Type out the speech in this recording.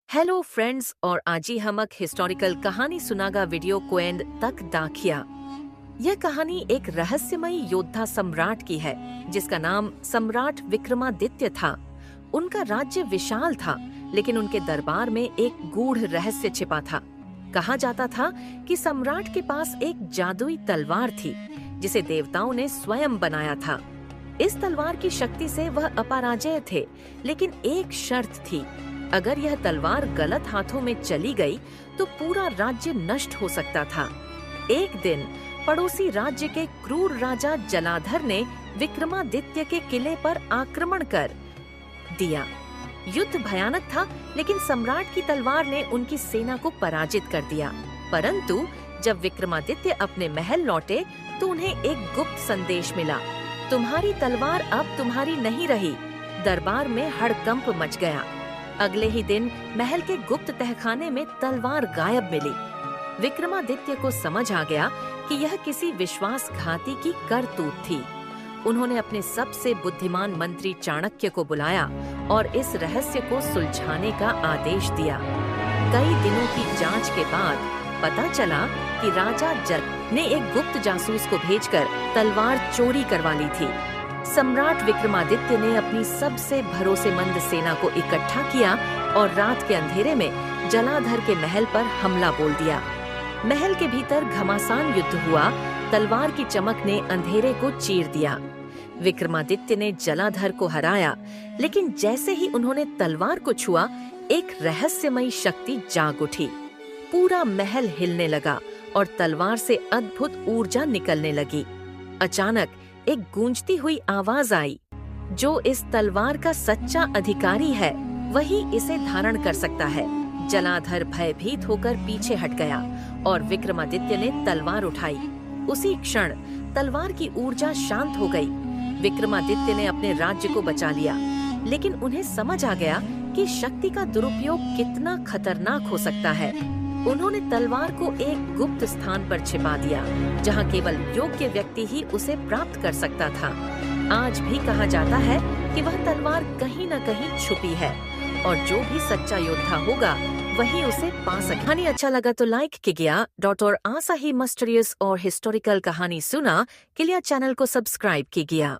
Hello friends और आजी हमक historical कहानी सुनागा वीडियो को एंड तक दाखिया। यह कहानी एक रहस्यमयी योद्धा सम्राट की है जिसका नाम सम्राट विक्रमादित्य था। उनका राज्य विशाल था, लेकिन उनके दरबार में एक गूढ़ रहस्य छिपा था। कहा जाता था कि सम्राट के पास एक जादुई तलवार थी जिसे देवताओं ने स्वयं बनाया था। इस तलवार की शक्ति से वह अपराजेय थे, लेकिन एक शर्त थी। अगर यह तलवार गलत हाथों में चली गई तो पूरा राज्य नष्ट हो सकता था। एक दिन पड़ोसी राज्य के क्रूर राजा जलाधर ने विक्रमादित्य के किले पर आक्रमण कर दिया। युद्ध भयानक था, लेकिन सम्राट की तलवार ने उनकी सेना को पराजित कर दिया। परंतु जब विक्रमादित्य अपने महल लौटे तो उन्हें एक गुप्त संदेश मिला। तुम्हारी तलवार अब तुम्हारी नहीं रही। दरबार में हड़कंप मच गया। अगले ही दिन महल के गुप्त तहखाने में तलवार गायब मिली। विक्रमादित्य को समझ आ गया कि यह किसी विश्वासघाती की करतूत थी। उन्होंने अपने सबसे बुद्धिमान मंत्री चाणक्य को बुलाया और इस रहस्य को सुलझाने का आदेश दिया। कई दिनों की जांच के बाद पता चला कि राजा जल ने एक गुप्त जासूस को भेजकर तलवार चोरी करवा ली थी। सम्राट विक्रमादित्य ने अपनी सबसे भरोसेमंद सेना को इकट्ठा किया और रात के अंधेरे में जलाधर के महल पर हमला बोल दिया। महल के भीतर घमासान युद्ध हुआ। तलवार की चमक ने अंधेरे को चीर दिया। विक्रमादित्य ने जलाधर को हराया, लेकिन जैसे ही उन्होंने तलवार को छुआ, एक रहस्यमयी शक्ति जाग उठी। पूरा महल हिलने लगा और तलवार से अद्भुत ऊर्जा निकलने लगी। अचानक एक गूंजती हुई आवाज आई, जो इस तलवार का सच्चा अधिकारी है वही इसे धारण कर सकता है। जलाधर भयभीत होकर पीछे हट गया और विक्रमादित्य ने तलवार उठाई। उसी क्षण तलवार की ऊर्जा शांत हो गई। विक्रमादित्य ने अपने राज्य को बचा लिया, लेकिन उन्हें समझ आ गया कि शक्ति का दुरुपयोग कितना खतरनाक हो सकता है। उन्होंने तलवार को एक गुप्त स्थान पर छिपा दिया, जहां केवल योग्य व्यक्ति ही उसे प्राप्त कर सकता था। आज भी कहा जाता है कि वह तलवार कहीं न कहीं छुपी है और जो भी सच्चा योद्धा होगा वही उसे पा सके। कहानी अच्छा लगा तो लाइक कीजिए। और आशा ही मिस्टीरियस और हिस्टोरिकल कहानी सुना के लिए चैनल को सब्सक्राइब कीजिए।